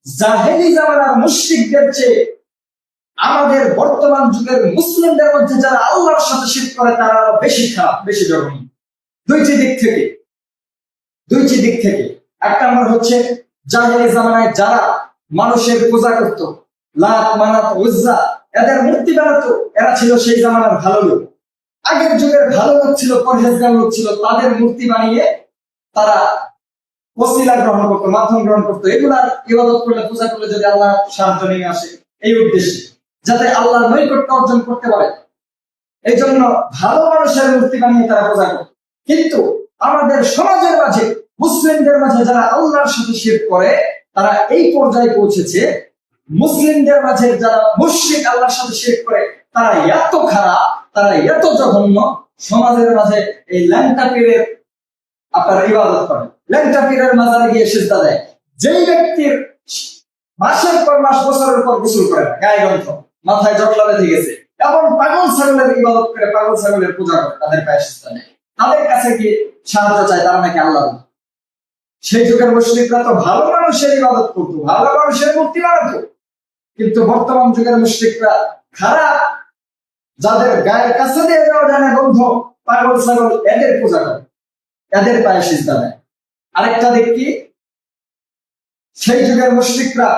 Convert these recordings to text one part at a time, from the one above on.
জাহেলি জামানার মুশরিকদের চেয়ে আমাদের বর্তমান যুগের মুসলিমদের মধ্যে যারা আল্লাহর সাথে শিরক করে তারা আরো বেশি খারাপ, বেশি জঘন্য। দুইটি দিক থেকে এক নম্বর হচ্ছে জাহেলি জামানায় যারা মানুষের পূজা করত, লাত মানাত উজ্জা, এদের মূর্তি বানাতো, এরা ছিল সেই জামানার ভালো লোক। আগের যুগের ভালো লোক ছিল, পরহেজগার লোক ছিল, তাদের মূর্তি বানিয়ে তারা ওসিলা গ্রহণ করতো, মাধ্যম গ্রহণ করতো। এগুলার ইবাদত করলে, পূজা করলে যদি আল্লাহ সাহায্য নিয়ে আসে, এই উদ্দেশ্যে যাতে আল্লাহর নৈকট্য অর্জন করতে পারে, এই জন্য ভালো মানুষের মূর্তি বানিয়ে তারা পূজা করত। কিন্তু আমাদের সমাজের মাঝে, মুসলিমদের মাঝে যারা আল্লাহর সাথে শিরক করে, তারা এই পর্যায়ে পৌঁছেছে, মুসলিমদের মাঝে যারা মুশরিক আল্লাহর সাথে শিরক করে তারা এত খারাপ, তারা এত জঘন্য, সমাজের মাঝে এই ল্যাংটা পীরের আপনার ইবাদত করে, ল্যাংটা পীরের মাজারে গিয়ে সিজদা দেয়। যেই ব্যক্তির মাসের পর মাস, বছরের পর গোসল করে না, গায়ে গন্ধ, মাথায় জটলা বেঁধে গেছে, এবং পাগল ছাগলের ইবাদত করে, পাগল ছাগলের পূজা করে, তাদের পায়ে সিজদা দেয়, তাদের কাছে গিয়ে সাহায্য চায়, তারা নাকি আল্লাহ। সেই যুগের মুশরিকরা তো ভালো মানুষের ইবাদত করতো, ভালো মানুষের মূর্তি বানাতো। কিন্তু বর্তমান যুগের মুশরিকরা খারাপ, যাদের গায়ের কাছে দিয়ে যাওয়া যায় না গন্ধ, পাগল ছাগল, এদের পূজা করে, এদের পায়ে সিজদা দেয়। আরেকটা দিক কি, সেই যুগের মুশরিকরা,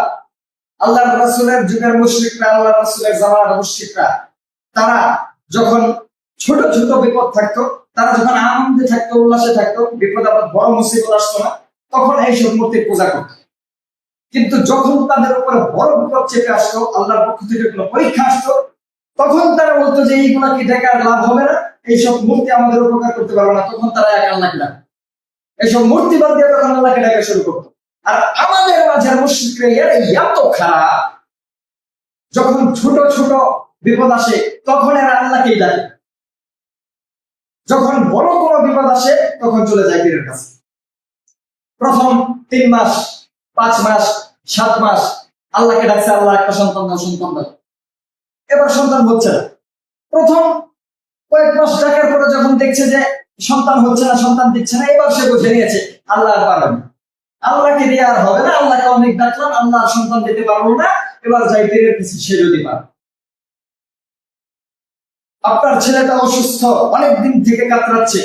আল্লাহর রাসূলের যুগের মুশরিকরা, আল্লাহর রাসূলের জামানার মুশরিকরা, তারা যখন ছোট ছোট বিপদ থাকতো, তারা যখন আনন্দে থাকতো, উল্লাসে থাকতো, বিপদ আপদ বড় মুসিবত আসতো না, তখন এইসব মূর্তির পূজা করত। কিন্তু যখন তাদের উপরে বড় বিপদ চেপে আসতো, আল্লাহর পক্ষ থেকে কোনো পরীক্ষা আসতো, তখন তারা বলতো যে এইগুলা কি দেখার লাভ হবে না, এইসব মূর্তি আমাদের উপকার করতে পারবে না, তখন তারা এক আল্লাহকে ডাকে, এইসব মূর্তি বাদ দিয়ে তখন আল্লাহকে ডাকা শুরু করতো। আর আমাদের মাঝে মুশরিকরা এত খারাপ, যখন ছোট ছোট বিপদ আসে তখন এরা আল্লাহকেই ডাকে, যখন বড় কোনো বিপদ আসে তখন চলে যায় পীরের কাছে। প্রথম 3 মাস, 5 মাস, 7 মাস আল্লাহকে ডাকছে, আল্লাহ একটা সন্তান দাও, সন্তান দাও, এবার সন্তান হচ্ছে না। প্রথম কয়েক মাস ডাকার পরে যখন দেখছে যে সন্তান হচ্ছে না, সন্তান দিচ্ছে না, এবার সে বুঝে নিয়েছে আল্লাহ আর পারবে না, আল্লাহকে দিয়ে আর হবে না, আল্লাহকে অনেক ডাকলাম, আল্লাহ সন্তান দিতে পারবো না, এবার যাই পীরের কাছে, সে যদি পারে। আপনার ছেলেটা অসুস্থ, অনেক দিন থেকে কাতরাচ্ছে,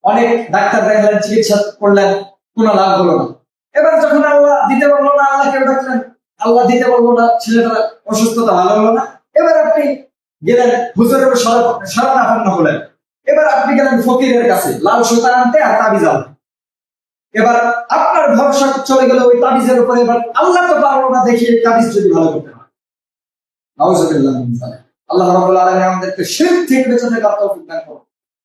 অনেক ডাক্তার দেখালেন, চিকিৎসা করলেন, কোনো লাভ হলো না। এবার যখন আল্লাহ দিতে পারলো না, আল্লাহকে ডাকলেন, আল্লাহ দিতে পারলো না, ছেলেটার অসুস্থতা ভালো হলো না, এবার আপনি গেলেন হুজুরের শরণাপন্ন হলেন, এবার আপনি গেলেন ফকিরের কাছে লাল সুতা আনতে আর তাবিজ আনতে। এবার আপনার ভরসা চলে গেল ওই তাবিজের উপরে, এবার আল্লাহ তো পারলো না, দেখিয়ে তাবিজ যদি ভালো করতে হয়। নাউজুবিল্লাহ। আল্লাহ রাব্বুল আলামিন আমাদেরকে শিরক থেকে বেঁচে থাকার তৌফিক দান করুন।